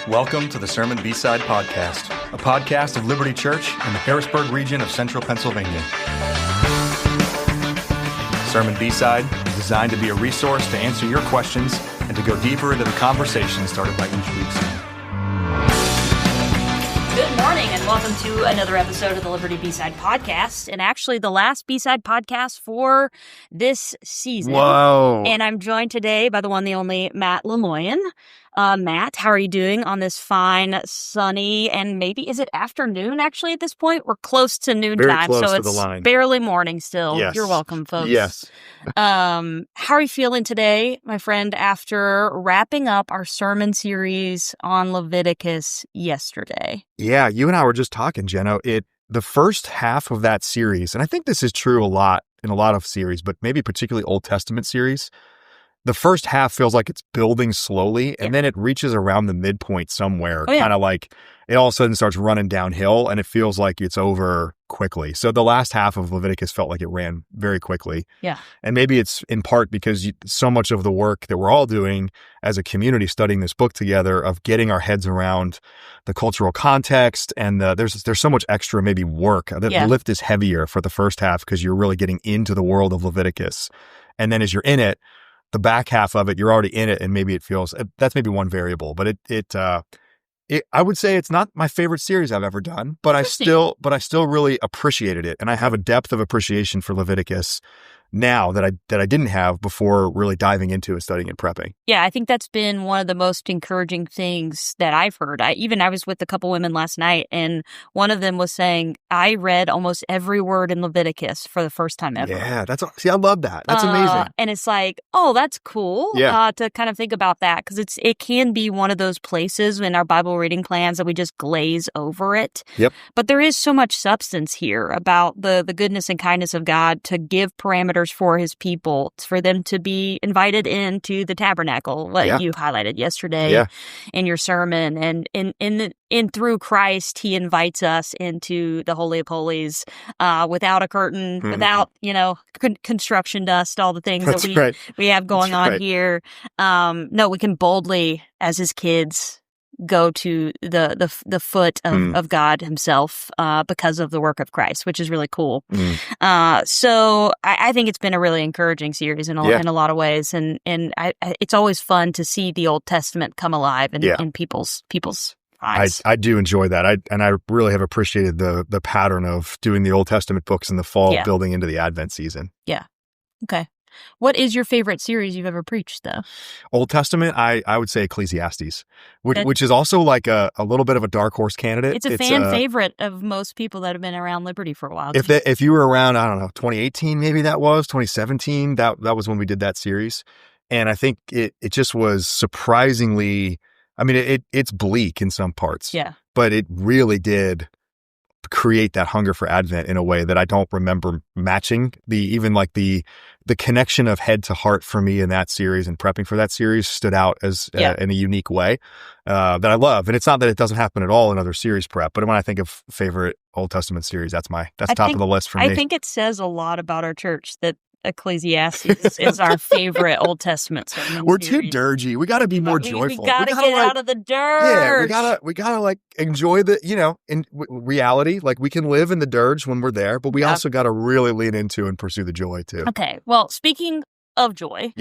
Welcome to the Sermon B-Side Podcast, a podcast of Liberti Church in the Harrisburg region of central Pennsylvania. Sermon B-Side is designed to be a resource to answer your questions and to go deeper into the conversation started by each week's sermon. Good morning and welcome to another episode of the Liberti B-Side Podcast, and actually the last B-Side podcast for this season. Whoa. And I'm joined today by the one, the only Matt Lemoyen. Matt, how are you doing on this fine, sunny, and maybe, is it afternoon actually at this point? We're close to noontime, close so to it's the line. barely morning still. Yes. You're welcome, folks. Yes. How are you feeling today, my friend, after wrapping up our sermon series on Leviticus yesterday? Yeah, you and I were just talking, Jenna. The first half of that series, and I think this is true in a lot of series, but maybe particularly Old Testament series, the first half feels like it's building slowly, and then it reaches around the midpoint somewhere, kind of like it all of a sudden starts running downhill, and it feels like it's over quickly. So the last half of Leviticus felt like it ran very quickly. Yeah. And maybe it's in part because so much of the work that we're all doing as a community studying this book together of getting our heads around the cultural context, and there's so much extra maybe work. The lift is heavier for the first half because you're really getting into the world of Leviticus. And then as you're in it, the back half of it, you're already in it, and maybe it feels, that's maybe one variable, but I would say it's not my favorite series I've ever done, but I still really appreciated it. And I have a depth of appreciation for Leviticus now that I didn't have before really diving into it, studying and prepping. Yeah, I think that's been one of the most encouraging things that I've heard. I was with a couple women last night, and one of them was saying, I read almost every word in Leviticus for the first time ever. Yeah, I love that. That's amazing. And it's like, oh, that's cool to kind of think about that, because it can be one of those places in our Bible reading plans that we just glaze over it. Yep. But there is so much substance here about the goodness and kindness of God to give parameters for his people, for them to be invited into the tabernacle, what you highlighted yesterday in your sermon. And in through Christ, he invites us into the Holy of Holies without a curtain, without, construction dust, all the things we have going on here. No, we can boldly, as his kids, go to the foot of God himself because of the work of Christ, which is really cool. So I think it's been a really encouraging series in a lot of ways, and it's always fun to see the Old Testament come alive in people's eyes. I do enjoy that. I really have appreciated the pattern of doing the Old Testament books in the fall, building into the Advent season. Yeah. Okay. What is your favorite series you've ever preached, though? Old Testament, I would say Ecclesiastes, which is also like a little bit of a dark horse candidate. It's a fan favorite of most people that have been around Liberti for a while. If you were around, I don't know, 2018, maybe that was, 2017, that was when we did that series. And I think it just was surprisingly, I mean, it's bleak in some parts. Yeah. But it really did create that hunger for Advent in a way that I don't remember matching. The connection of head to heart for me in that series and prepping for that series stood out as in a unique way that I love. And it's not that it doesn't happen at all in other series prep, but when I think of favorite Old Testament series, that's top of the list for me. I think it says a lot about our church that Ecclesiastes is our favorite Old Testament sermon. We're too dirgy. We got to be more joyful. We gotta get out of the dirge. Yeah, we gotta like enjoy in reality. Like, we can live in the dirge when we're there, but we also got to really lean into and pursue the joy too. Okay. Well, speaking of joy,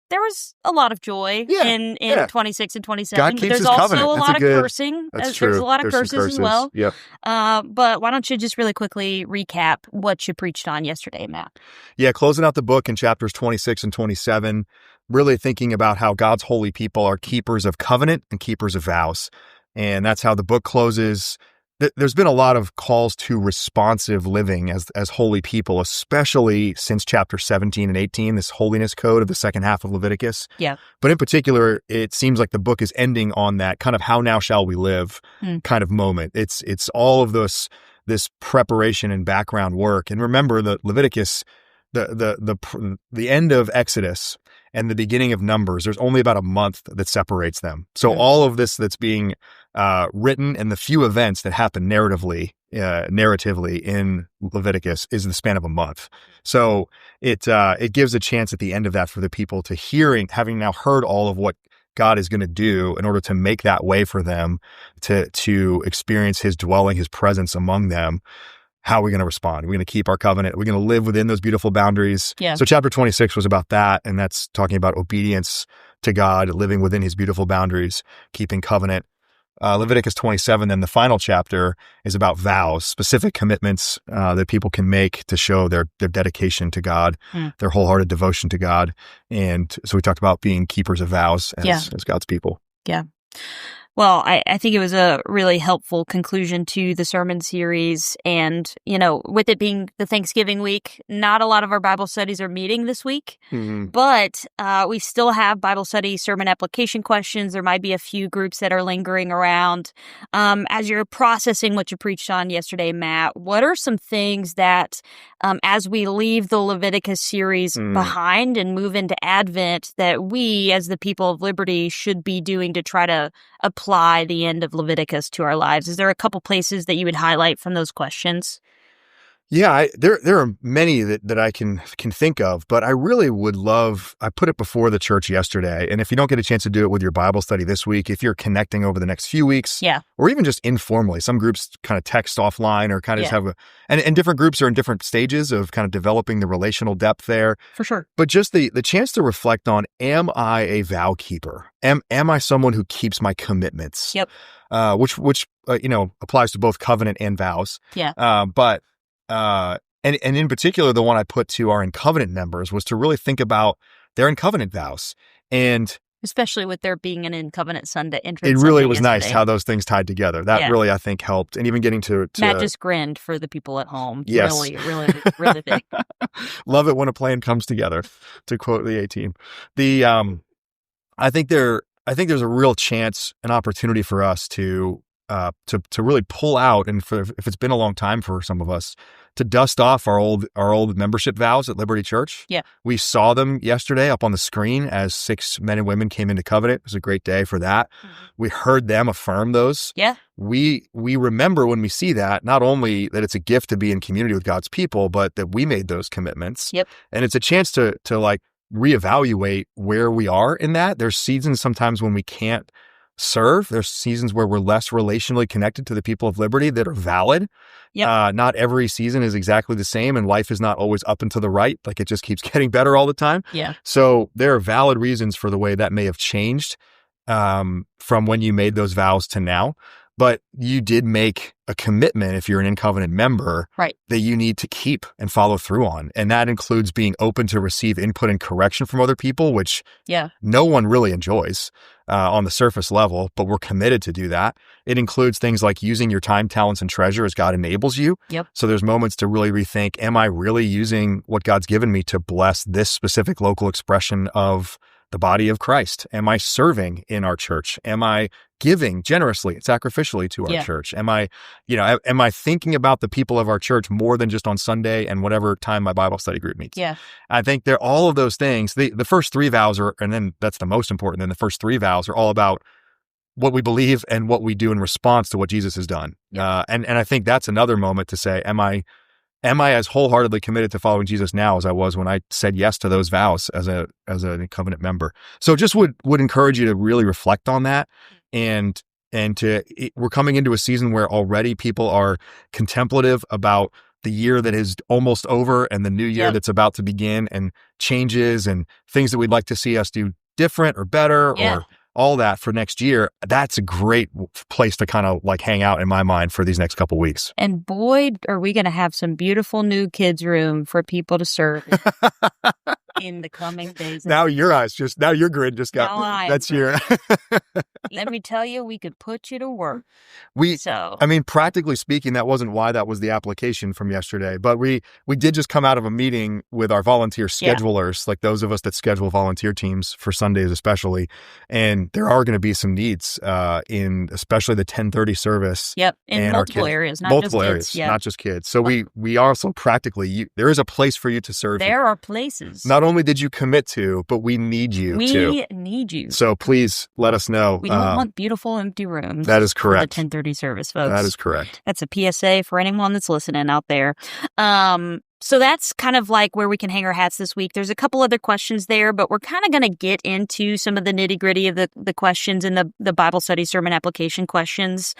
there was a lot in 26 and 27. God keeps There's his also covenant. a lot of cursing. That's true. There's a lot of curses as well. Yep. But why don't you just really quickly recap what you preached on yesterday, Matt? Yeah, closing out the book in chapters 26 and 27, really thinking about how God's holy people are keepers of covenant and keepers of vows. And that's how the book closes. There's been a lot of calls to responsive living as holy people, especially since chapter 17 and 18, this holiness code of the second half of Leviticus. Yeah. But in particular, it seems like the book is ending on that kind of how now shall we live kind of moment. It's all of this preparation and background work. And remember that Leviticus, the end of Exodus and the beginning of Numbers, there's only about a month that separates them. So all of this that's being written and the few events that happen narratively in Leviticus is the span of a month. So it gives a chance at the end of that for the people to having now heard all of what God is going to do in order to make that way for them to experience his dwelling, his presence among them, how are we going to respond? Are we going to keep our covenant? Are we going to live within those beautiful boundaries? Yeah. So chapter 26 was about that, and that's talking about obedience to God, living within his beautiful boundaries, keeping covenant. Leviticus 27, then the final chapter, is about vows, specific commitments that people can make to show their dedication to God, their wholehearted devotion to God. And so we talked about being keepers of vows as God's people. Yeah. Well, I think it was a really helpful conclusion to the sermon series. And, with it being the Thanksgiving week, not a lot of our Bible studies are meeting this week, but we still have Bible study sermon application questions. There might be a few groups that are lingering around. As you're processing what you preached on yesterday, Matt, what are some things that, as we leave the Leviticus series behind and move into Advent, that we, as the people of Liberti, should be doing to try to apply the end of Leviticus to our lives? Is there a couple places that you would highlight from those questions? Yeah, there are many that I can think of, but I really would love, I put it before the church yesterday, and if you don't get a chance to do it with your Bible study this week, if you're connecting over the next few weeks, or even just informally, some groups kind of text offline or kind of just have and different groups are in different stages of kind of developing the relational depth there. For sure. But just the chance to reflect on, am I a vow keeper? Am I someone who keeps my commitments? Yep. Which applies to both covenant and vows. Yeah. And in particular, the one I put to our in covenant members was to really think about their in covenant vows, and especially with there being an in covenant Sunday entrance. It really was nice how those things tied together. That really, I think, helped, and even getting to Matt just grinned for the people at home. Yes, really big. Love it when a plan comes together. To quote the A-Team, I think there's a real chance, an opportunity for us to really pull out, and if it's been a long time for some of us, to dust off our old membership vows at Liberti Church. Yeah. We saw them yesterday up on the screen as 6 men and women came into covenant. It was a great day for that. We heard them affirm those. Yeah. We remember when we see that, not only that it's a gift to be in community with God's people, but that we made those commitments. Yep. And it's a chance to like reevaluate where we are in that. There's seasons sometimes when we can't serve. There's seasons where we're less relationally connected to the people of Liberti that are valid. Yep. Not every season is exactly the same, and life is not always up and to the right. Like, it just keeps getting better all the time. Yeah. So there are valid reasons for the way that may have changed from when you made those vows to now. But you did make a commitment, if you're an in-covenant member, right, that you need to keep and follow through on. And that includes being open to receive input and correction from other people, which no one really enjoys on the surface level, but we're committed to do that. It includes things like using your time, talents, and treasure as God enables you. Yep. So there's moments to really rethink, am I really using what God's given me to bless this specific local expression of the body of Christ? Am I serving in our church? Am I giving generously and sacrificially to our church? Am I thinking about the people of our church more than just on Sunday and whatever time my Bible study group meets? Yeah. I think they're all of those things. The first 3 vows are, and then that's the most important. Then the first 3 vows are all about what we believe and what we do in response to what Jesus has done. Yeah. And I think that's another moment to say, am I as wholeheartedly committed to following Jesus now as I was when I said yes to those vows as a covenant member? So just would encourage you to really reflect on that, and we're coming into a season where already people are contemplative about the year that is almost over and the new year that's about to begin, and changes and things that we'd like to see us do different or better or all that for next year. That's a great place to kind of like hang out in my mind for these next couple weeks. And boy, are we going to have some beautiful new kids room for people to serve in the coming days. Now your grid just got, that's your. Let me tell you, we could put you to work. I mean, practically speaking, that wasn't why that was the application from yesterday, but we did just come out of a meeting with our volunteer schedulers, like those of us that schedule volunteer teams for Sundays especially, and there are going to be some needs in especially the 10:30 service. Yep, in multiple areas, not just kids. So we also practically, there is a place for you to serve. There are places. Not only did you commit to, but we need you to. We need you. So please let us know. We don't want beautiful empty rooms. That is correct. For the 10:30 service, folks. That is correct. That's a PSA for anyone that's listening out there. So that's kind of like where we can hang our hats this week. There's a couple other questions there, but we're kind of going to get into some of the nitty-gritty of the questions and the Bible study sermon application questions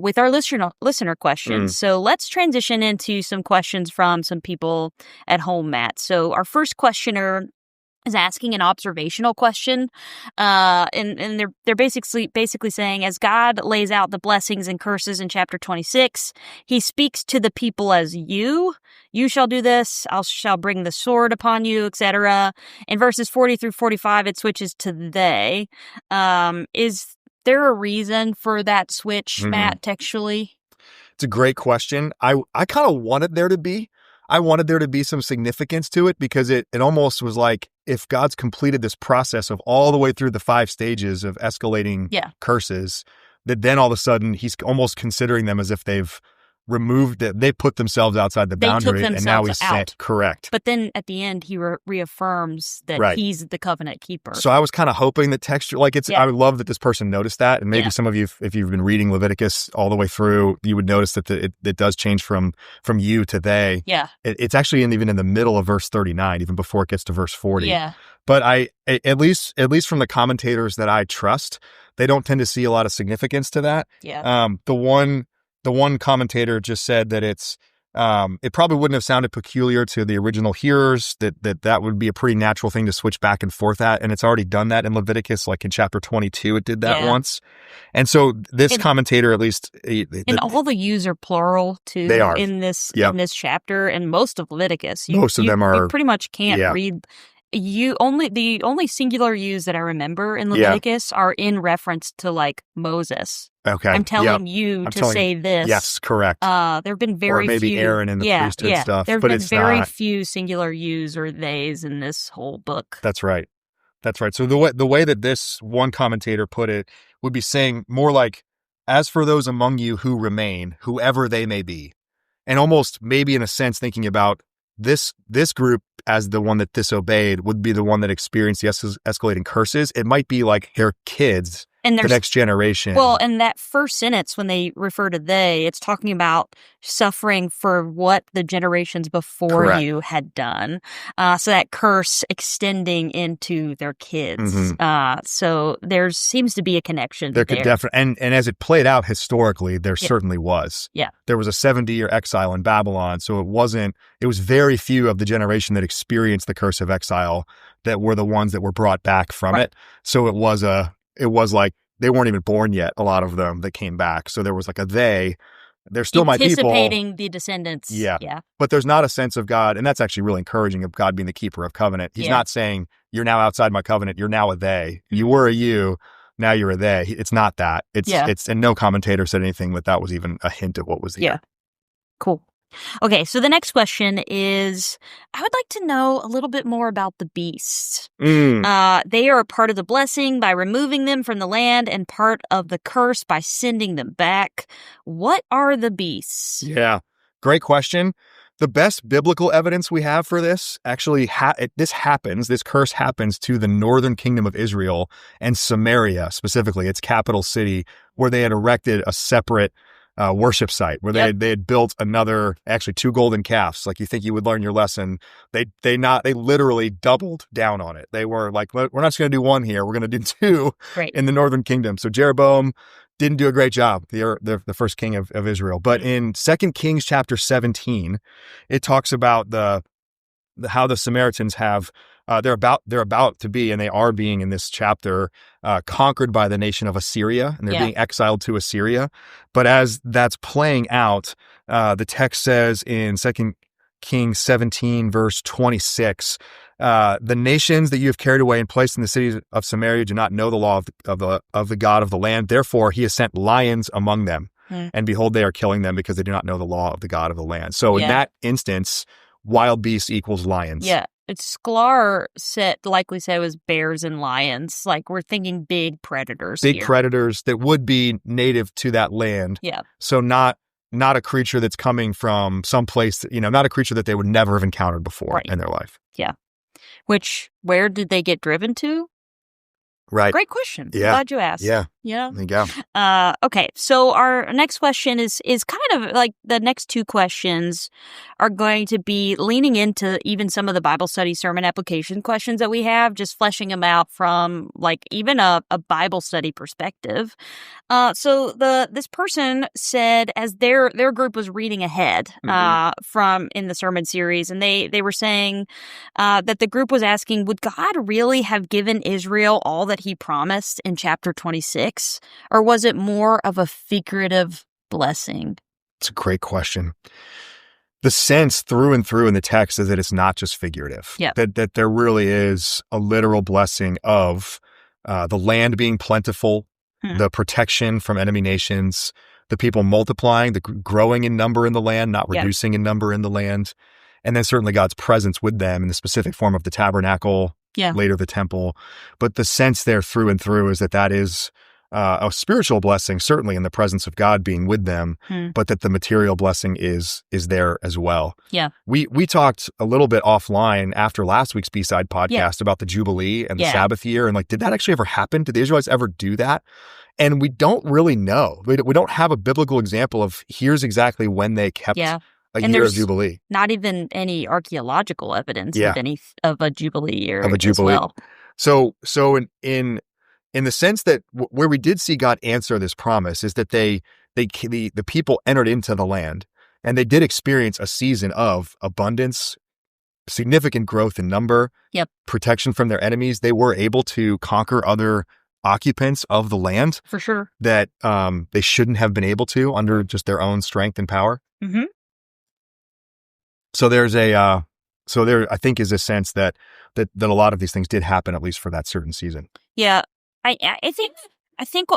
with our listener questions. So let's transition into some questions from some people at home, Matt. So our first questioner is asking an observational question, and they're basically saying, as God lays out the blessings and curses in chapter 26, he speaks to the people as you shall do this, I shall bring the sword upon you, etc. In verses 40 through 45, it switches to they. Is there a reason for that switch, Matt, textually? It's a great question. I kind of wanted there to be. I wanted there to be some significance to it because it almost was like if God's completed this process of all the way through the 5 stages of escalating curses, that then all of a sudden he's almost considering them as if they've removed it. They put themselves outside the boundary and now he's sent. Correct. But then at the end, he reaffirms that he's the covenant keeper. So I was kind of hoping that texture, like I would love that this person noticed that. And maybe some of you, if you've been reading Leviticus all the way through, you would notice that it does change from you to they. Yeah. It's actually even in the middle of verse 39, even before it gets to verse 40. Yeah. But at least from the commentators that I trust, they don't tend to see a lot of significance to that. Yeah. The one commentator just said that it probably wouldn't have sounded peculiar to the original hearers, that would be a pretty natural thing to switch back and forth at. And it's already done that in Leviticus, like in chapter 22, it did that once. And so this commentator, at least. And all the yous are plural too. They are. In this chapter and most of Leviticus. Most of them are. You pretty much can't read. The only singular yous that I remember in Leviticus are in reference to like Moses. Okay. I'm telling you to say this. Yes, correct. There have been very few. Or maybe few. Aaron and the priesthood stuff. There have been very few singular yous or theys in this whole book. That's right. So the way that this one commentator put it would be saying more like, as for those among you who remain, whoever they may be, and almost maybe in a sense thinking about this group as the one that disobeyed would be the one that experienced the escalating curses. It might be like their kids, and the next generation. Well, in that first sentence, when they refer to they, it's talking about suffering for what the generations before you had done. So that curse extending into their kids. So there seems to be a connection there. Could definitely, and as it played out historically, there certainly was. Yeah. There was a 70-year exile in Babylon, so it was very few of the generation that experienced the curse of exile that were the ones that were brought back from it. So it was like they weren't even born yet, a lot of them that came back. So there was like they're still my people. Anticipating the descendants. Yeah. But there's not a sense of God, and that's actually really encouraging, of God being the keeper of covenant. He's not saying, you're now outside my covenant, you're now a they. You were a you, now you're a they. It's not that. And no commentator said anything that was even a hint of what was here. Yeah. Cool. Okay, so the next question is, I would like to know a little bit more about the beasts. They are a part of the blessing by removing them from the land and part of the curse by sending them back. What are the beasts? Yeah, great question. The best biblical evidence we have for this, actually, this curse happens to the northern kingdom of Israel and Samaria, specifically, its capital city, where they had erected a separate worship site where they had built actually 2 golden calves. Like, you think you would learn your lesson. They literally doubled down on it. They were like, we're not just going to do 1 here. We're going to do 2 in the northern kingdom. So Jeroboam didn't do a great job, the first king of Israel. But in 2 Kings chapter 17, it talks about how the Samaritans have they're about to be, and they are being in this chapter, conquered by the nation of Assyria, and they're being exiled to Assyria. But as that's playing out, the text says in 2 Kings 17, verse 26, the nations that you have carried away and placed in the cities of Samaria do not know the law of the God of the land. Therefore, he has sent lions among them, and behold, they are killing them because they do not know the law of the God of the land. So in that instance, wild beasts equals lions. Yeah. Sklar likely said it was bears and lions. Like, we're thinking big predators. Big predators that would be native to that land. Yeah. So not a creature that's coming from someplace, not a creature that they would never have encountered before in their life. Yeah. Where did they get driven to? Right. Great question. Yeah. Glad you asked. Yeah. Yeah. There you go. Okay. So our next question is kind of like the next two questions are going to be leaning into even some of the Bible study sermon application questions that we have, just fleshing them out from like even a Bible study perspective. So this person said as their group was reading ahead from in the sermon series, and they were saying that the group was asking, would God really have given Israel all that he promised in chapter 26? Or was it more of a figurative blessing? It's a great question. The sense through and through in the text is that it's not just figurative. Yep. That there really is a literal blessing of the land being plentiful, the protection from enemy nations, the people multiplying, the growing in number in the land, not reducing in number in the land, and then certainly God's presence with them in the specific form of the tabernacle, later the temple. But the sense there through and through is that is a spiritual blessing, certainly in the presence of God being with them, but that the material blessing is there as well. Yeah. We talked a little bit offline after last week's B-Side podcast about the Jubilee and the Sabbath year, and like, did that actually ever happen? Did the Israelites ever do that? And we don't really know. We don't have a biblical example of here's exactly when they kept a year of Jubilee. Not even any archaeological evidence of a Jubilee year as well. So in the sense that where we did see God answer this promise is that the people entered into the land, and they did experience a season of abundance, significant growth in number, protection from their enemies. They were able to conquer other occupants of the land for sure that they shouldn't have been able to under just their own strength and power. Mm-hmm. So there I think is a sense that a lot of these things did happen, at least for that certain season. Yeah. I think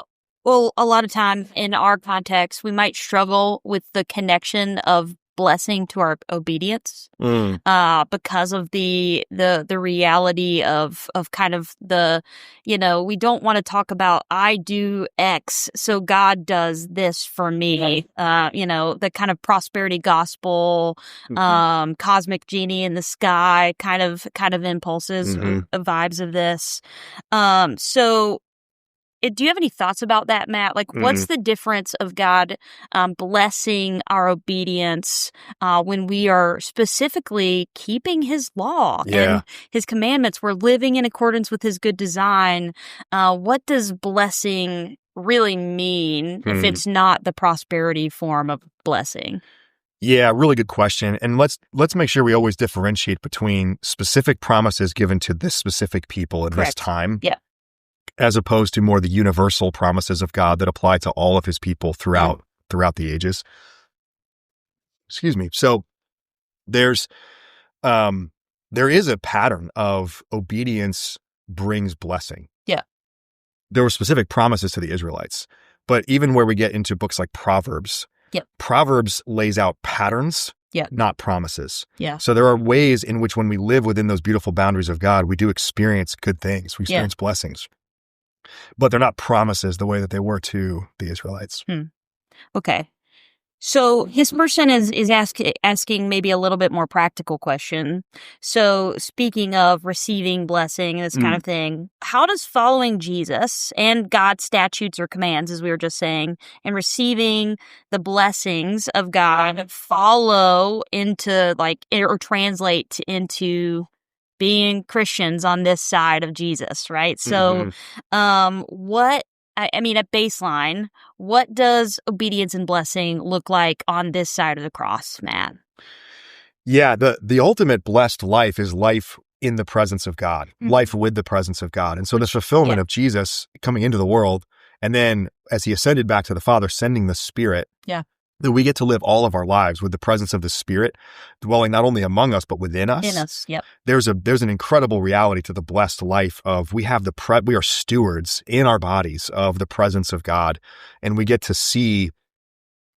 well, a lot of time in our context, we might struggle with the connection of blessing to our obedience because of the reality of kind of the, we don't want to talk about I do X, so God does this for me. The kind of prosperity gospel, cosmic genie in the sky kind of impulses, vibes of this. So do you have any thoughts about that, Matt? Like, what's the difference of God blessing our obedience when we are specifically keeping his law and his commandments? We're living in accordance with his good design. What does blessing really mean if it's not the prosperity form of blessing? Yeah, really good question. And let's make sure we always differentiate between specific promises given to this specific people at this time. Yeah. As opposed to more the universal promises of God that apply to all of his people throughout the ages. Excuse me. So there is a pattern of obedience brings blessing. Yeah. There were specific promises to the Israelites, but even where we get into books like Proverbs, Proverbs lays out patterns, not promises. Yeah. So there are ways in which when we live within those beautiful boundaries of God, we do experience good things. We experience blessings. But they're not promises the way that they were to the Israelites. Okay. So his person is asking maybe a little bit more practical question. So speaking of receiving blessing and this kind of thing, how does following Jesus and God's statutes or commands, as we were just saying, and receiving the blessings of God follow into or translate into being Christians on this side of Jesus, right? So, at baseline, what does obedience and blessing look like on this side of the cross, Matt? Yeah, the ultimate blessed life is life in the presence of God, life with the presence of God. And so this fulfillment of Jesus coming into the world, and then as he ascended back to the Father, sending the Spirit, that we get to live all of our lives with the presence of the Spirit dwelling not only among us, but within us. In us, yep. There's an incredible reality to the blessed life of we are stewards in our bodies of the presence of God, and we get to see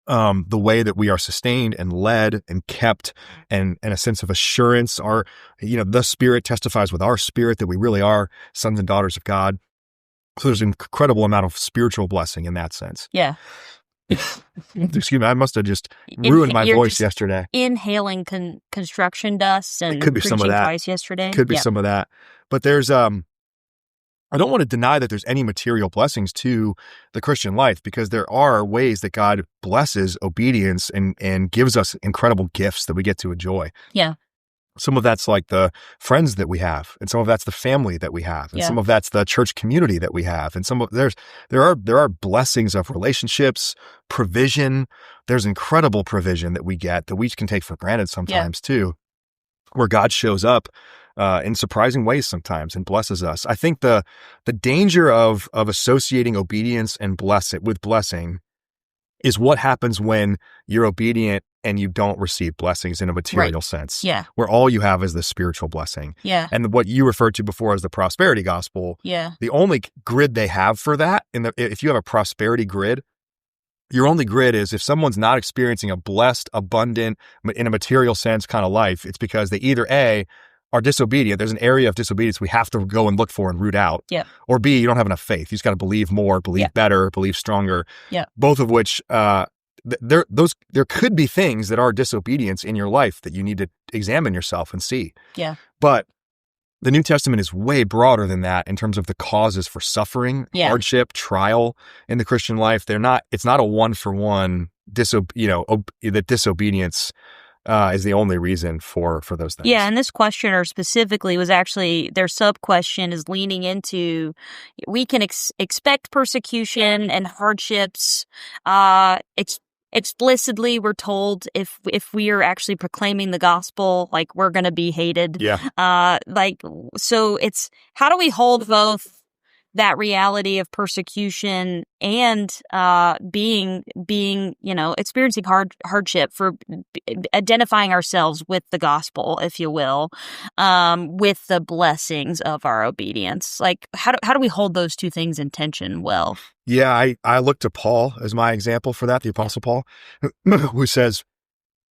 the way that we are sustained and led and kept, and a sense of assurance. The Spirit testifies with our spirit that we really are sons and daughters of God. So there's an incredible amount of spiritual blessing in that sense. Yeah. Excuse me, I must have just ruined my voice yesterday. Inhaling construction dust and it could be some of that twice yesterday. Could be some of that. But there's I don't want to deny that there's any material blessings to the Christian life, because there are ways that God blesses obedience and gives us incredible gifts that we get to enjoy. Yeah. Some of that's like the friends that we have, and some of that's the family that we have, and some of that's the church community that we have, and there are blessings of relationships, provision. There's incredible provision that we get that we can take for granted sometimes too, where God shows up in surprising ways sometimes and blesses us. I think the danger of associating obedience and with blessing is what happens when you're obedient and you don't receive blessings in a material sense. Yeah. Where all you have is the spiritual blessing. Yeah. And what you referred to before as the prosperity gospel. Yeah. The only grid they have for that, if you have a prosperity grid, your only grid is if someone's not experiencing a blessed, abundant, in a material sense kind of life, it's because they either A, are disobedient. There's an area of disobedience we have to go and look for and root out. Yeah. Or B, you don't have enough faith. You just got to believe more, believe better, believe stronger. Yeah. Both of which, there could be things that are disobedience in your life that you need to examine yourself and see. Yeah. But the New Testament is way broader than that in terms of the causes for suffering, hardship, trial in the Christian life. It's not a one-for-one that disobedience is the only reason for those things. Yeah, and this questioner specifically was actually, their sub-question is leaning into, we can expect persecution and hardships. Explicitly, we're told if we are actually proclaiming the gospel, like, we're going to be hated. Yeah. So it's, how do we hold both that reality of persecution and being experiencing hardship for identifying ourselves with the gospel, if you will, with the blessings of our obedience? Like, how do we hold those two things in tension well? Yeah, I look to Paul as my example for that, the Apostle Paul, who says,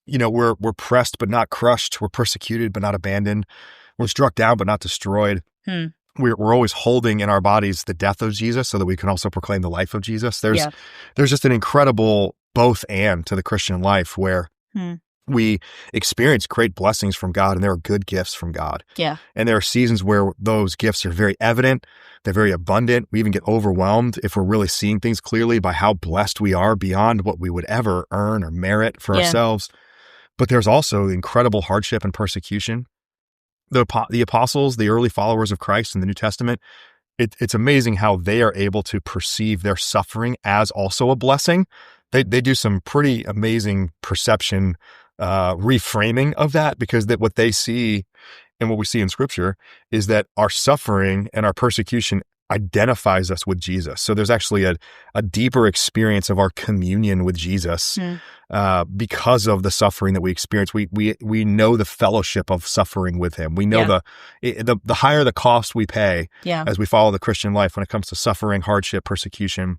we're pressed but not crushed, we're persecuted but not abandoned, we're struck down but not destroyed. We're always holding in our bodies the death of Jesus so that we can also proclaim the life of Jesus. There's just an incredible both and to the Christian life where we experience great blessings from God, and there are good gifts from God. Yeah. And there are seasons where those gifts are very evident. They're very abundant. We even get overwhelmed if we're really seeing things clearly by how blessed we are beyond what we would ever earn or merit for ourselves. But there's also incredible hardship and persecution. The apostles, the early followers of Christ in the New Testament, it's amazing how they are able to perceive their suffering as also a blessing. They do some pretty amazing perception reframing of that, because that what they see and what we see in Scripture is that our suffering and our persecution identifies us with Jesus. So there's actually a deeper experience of our communion with Jesus because of the suffering that we experience. We know the fellowship of suffering with him. We know the higher the cost we pay as we follow the Christian life when it comes to suffering, hardship, persecution,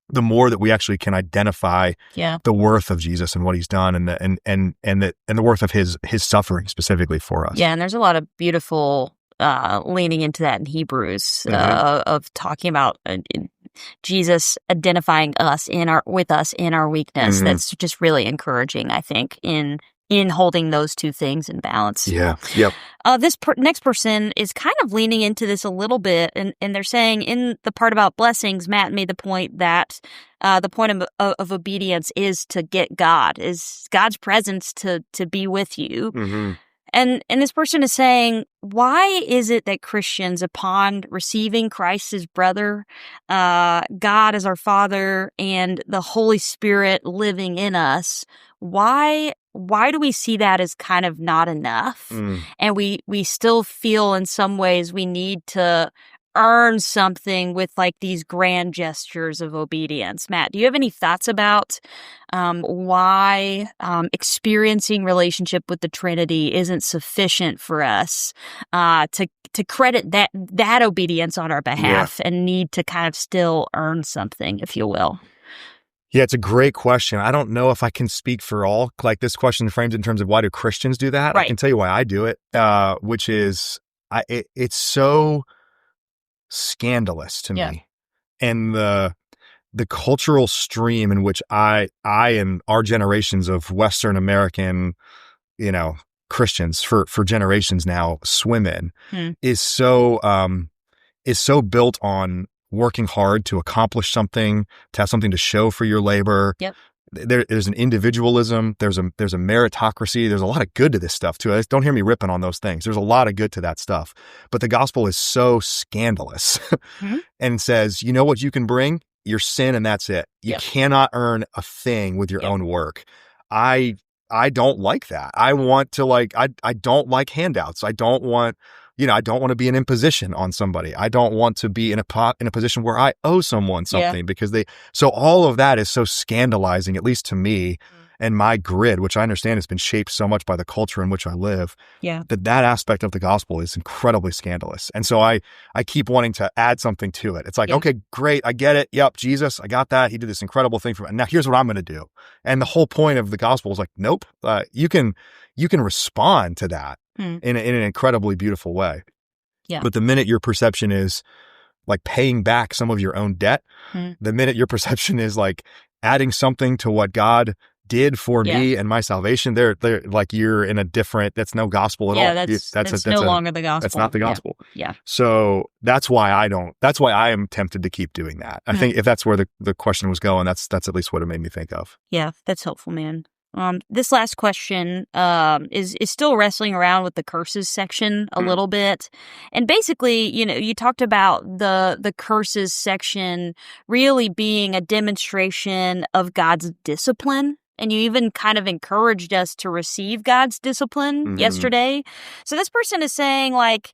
the more that we actually can identify the worth of Jesus and what he's done, and the worth of his suffering specifically for us. Yeah, and there's a lot of beautiful leaning into that in Hebrews of talking about Jesus identifying us with us in our weakness. That's just really encouraging, I think, in holding those two things in balance. Yeah. Yep. This next person is kind of leaning into this a little bit, and they're saying in the part about blessings, Matt made the point that the point of obedience is to get God's presence to be with you. And this person is saying, why is it that Christians, upon receiving Christ as brother, God as our Father, and the Holy Spirit living in us, why do we see that as kind of not enough? And we still feel in some ways we need to earn something with like these grand gestures of obedience. Matt, do you have any thoughts about why experiencing relationship with the Trinity isn't sufficient for us to credit that obedience on our behalf and need to kind of still earn something, if you will? Yeah, it's a great question. I don't know if I can speak for all. Like, this question frames in terms of why do Christians do that? Right. I can tell you why I do it, which is it's so scandalous to me, and the cultural stream in which I and our generations of Western American, Christians for generations now swim in is so is so built on working hard to accomplish something, to have something to show for your labor. Yep. There's an individualism. There's a meritocracy. There's a lot of good to this stuff too. Don't hear me ripping on those things. There's a lot of good to that stuff. But the gospel is so scandalous and says, you know what you can bring? Your sin, and that's it. You cannot earn a thing with your own work. I don't like that. I want to I don't like handouts. I don't want to be an imposition on somebody. I don't want to be in a position where I owe someone something because so all of that is so scandalizing, at least to me and my grid, which I understand has been shaped so much by the culture in which I live. Yeah. That aspect of the gospel is incredibly scandalous. And so I keep wanting to add something to it. It's like, okay, great. I get it. Yep. Jesus, I got that. He did this incredible thing for me. Now here's what I'm going to do. And the whole point of the gospel is like, nope, you can respond to that in an incredibly beautiful way. Yeah. But the minute your perception is like paying back some of your own debt, the minute your perception is like adding something to what God did for me and my salvation, they're like, you're in a different, that's no gospel at all. That's no longer the gospel. That's not the gospel. Yeah. So that's why I am tempted to keep doing that. I think if that's where the question was going, that's at least what it made me think of. Yeah, that's helpful, man. This last question is still wrestling around with the curses section a little bit. And basically, you talked about the curses section really being a demonstration of God's discipline. And you even kind of encouraged us to receive God's discipline yesterday. So this person is saying, like,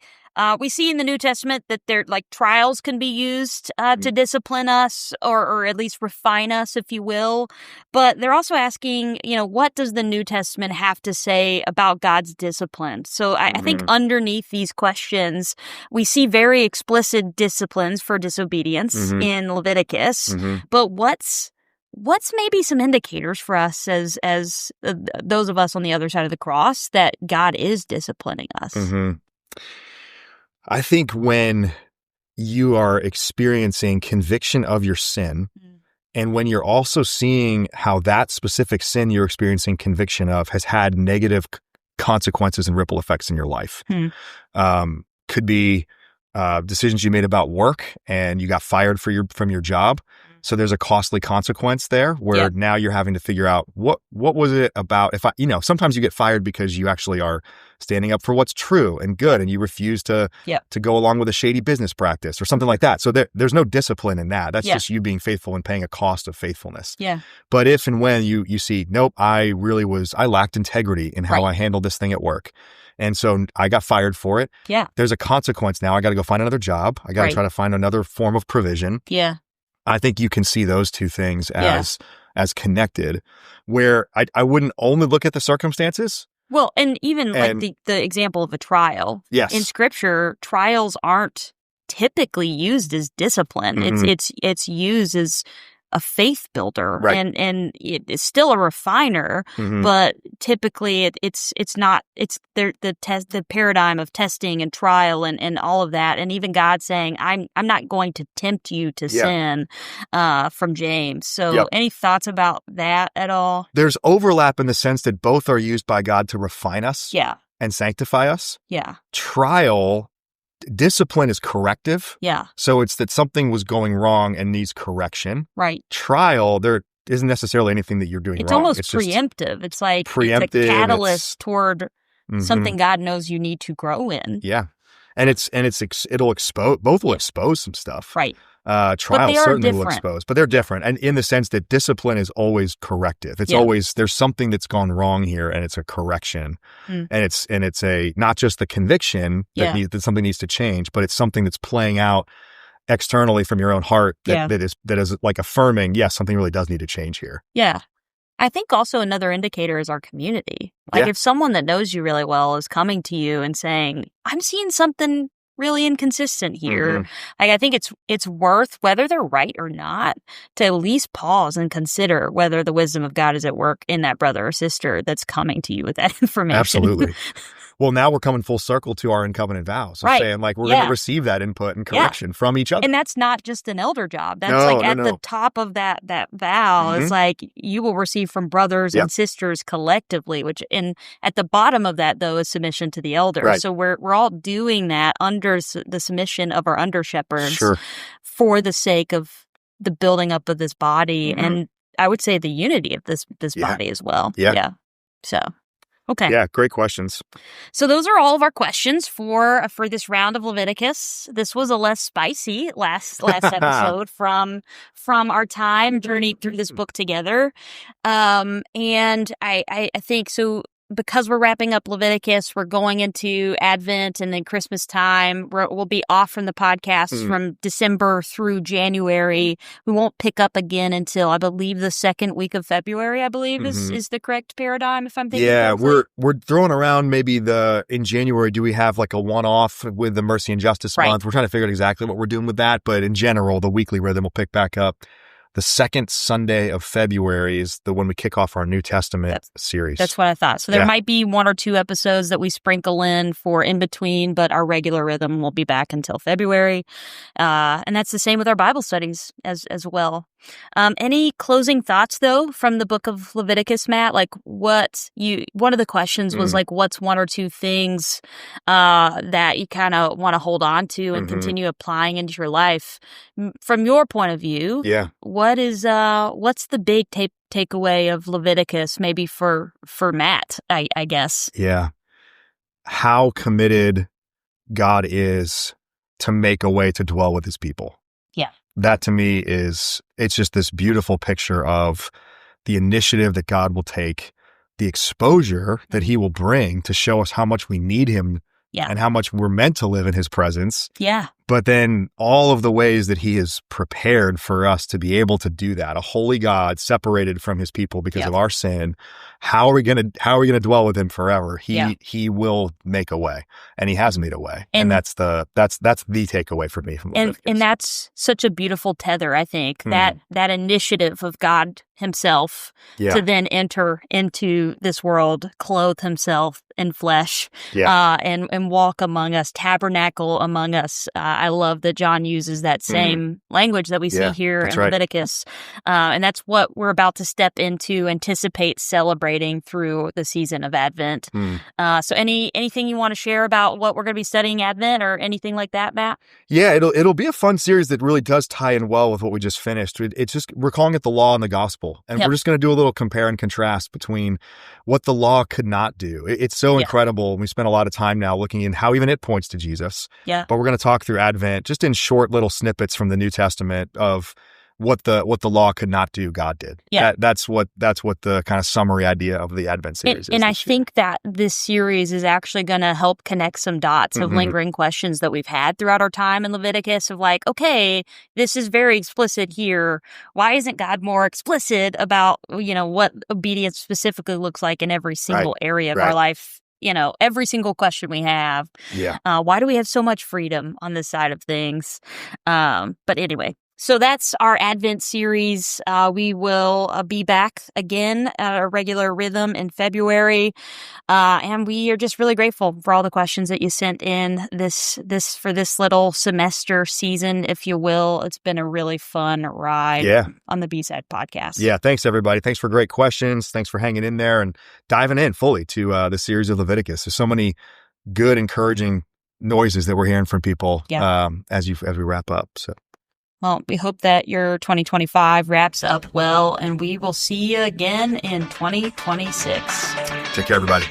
we see in the New Testament that trials can be used to discipline us or at least refine us, if you will. But they're also asking, what does the New Testament have to say about God's discipline? So I think underneath these questions, we see very explicit disciplines for disobedience in Leviticus. But what's maybe some indicators for us as those of us on the other side of the cross that God is disciplining us? I think when you are experiencing conviction of your sin, and when you're also seeing how that specific sin you're experiencing conviction of has had negative consequences and ripple effects in your life, could be decisions you made about work and you got fired from your job. So there's a costly consequence there where now you're having to figure out what was it about. Sometimes you get fired because you actually are standing up for what's true and good, and you refuse to go along with a shady business practice or something like that. So there's no discipline in that. That's just you being faithful and paying a cost of faithfulness. Yeah. But if and when you see, nope, I lacked integrity in how I handled this thing at work. And so I got fired for it. Yeah. There's a consequence now. I got to go find another job. I got to try to find another form of provision. Yeah. I think you can see those two things as connected, where I wouldn't only look at the circumstances. Well, and even like the example of a trial. Yes. In Scripture, trials aren't typically used as discipline. It's used as a faith builder, and it's still a refiner, but typically it's not. It's the paradigm of testing and trial and all of that, and even God saying, "I'm not going to tempt you to sin," from James. So, any thoughts about that at all? There's overlap in the sense that both are used by God to refine us, and sanctify us. Yeah, discipline is corrective. Yeah. So it's that something was going wrong and needs correction. Right. Trial, there isn't necessarily anything that you're doing wrong. It's almost preemptive. It's like it's a catalyst toward something God knows you need to grow in. Yeah. And it'll expose, both will expose some stuff. Right. Trial certainly will expose, but they're different. And in the sense that discipline is always corrective. It's always, there's something that's gone wrong here and it's a correction. And it's a, not just the conviction that something needs to change, but it's something that's playing out externally from your own heart that is like affirming, yes, something really does need to change here. Yeah. I think also another indicator is our community. Like if someone that knows you really well is coming to you and saying, I'm seeing something really inconsistent here. Like, I think it's worth, whether they're right or not, to at least pause and consider whether the wisdom of God is at work in that brother or sister that's coming to you with that information. Absolutely. Well, now we're coming full circle to our in-covenant vows. So saying, like, we're going to receive that input and correction from each other. And that's not just an elder job. That's the top of that vow. It's like you will receive from brothers and sisters collectively, which at the bottom of that, though, is submission to the elder. Right. So we're all doing that under the submission of our under-shepherds for the sake of the building up of this body and I would say the unity of this body as well. Yeah. So, okay. Yeah, great questions. So those are all of our questions for this round of Leviticus. This was a less spicy last episode from our time journey through this book together. And I think so. Because we're wrapping up Leviticus, we're going into Advent and then Christmas time. We'll be off from the podcast from December through January. We won't pick up again until, I believe, the second week of February, I believe, is the correct paradigm, if I'm thinking correctly. Yeah, we're throwing around maybe in January, do we have like a one-off with the Mercy and Justice month? We're trying to figure out exactly what we're doing with that. But in general, the weekly rhythm will pick back up. The second Sunday of February is the when we kick off our New Testament series. That's what I thought. So there might be one or two episodes that we sprinkle in for in between, but our regular rhythm will be back until February. And that's the same with our Bible studies as well. Any closing thoughts, though, from the book of Leviticus, Matt? Like one of the questions was like, what's one or two things that you kind of want to hold on to and continue applying into your life? From your point of view, what's the big takeaway of Leviticus, maybe for Matt, I guess? Yeah. How committed God is to make a way to dwell with his people. Yeah. That to me it's just this beautiful picture of the initiative that God will take, the exposure that he will bring to show us how much we need him and how much we're meant to live in his presence. Yeah. But then all of the ways that he has prepared for us to be able to do that, a holy God separated from his people because of our sin. How are we going to dwell with him forever? He will make a way, and he has made a way. And that's the takeaway for me from Leviticus. And that's such a beautiful tether, I think, that initiative of God himself to then enter into this world, clothe himself in flesh, and walk among us, tabernacle among us. I love that John uses that same language that we see here in Leviticus. And that's what we're about to step into, anticipate celebrating through the season of Advent. So anything you want to share about what we're going to be studying Advent or anything like that, Matt? Yeah, it'll be a fun series that really does tie in well with what we just finished. We're calling it the law and the gospel. And we're just going to do a little compare and contrast between what the law could not do. It's so incredible. We spent a lot of time now looking in how even it points to Jesus. Yeah. But we're going to talk through Advent just in short little snippets from the New Testament of what the law could not do, God did. Yeah. That's what the kind of summary idea of the Advent series is. And I think that this series is actually going to help connect some dots of lingering questions that we've had throughout our time in Leviticus of like, okay, this is very explicit here. Why isn't God more explicit about, what obedience specifically looks like in every single area of our life? Every single question we have. Yeah. Why do we have so much freedom on this side of things? But anyway. So that's our Advent series. We will be back again at a regular rhythm in February. And we are just really grateful for all the questions that you sent in for this little semester season, if you will. It's been a really fun ride on the B-Side podcast. Yeah. Thanks, everybody. Thanks for great questions. Thanks for hanging in there and diving in fully to the series of Leviticus. There's so many good, encouraging noises that we're hearing from people as we wrap up. So. Well, we hope that your 2025 wraps up well, and we will see you again in 2026. Take care, everybody.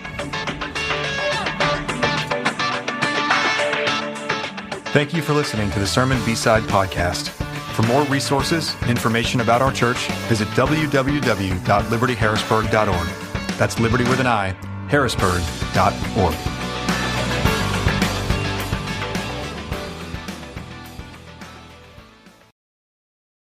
Thank you for listening to the Sermon B-Side podcast. For more resources, information about our church, visit www.libertyharrisburg.org. That's Liberty with an I, harrisburg.org.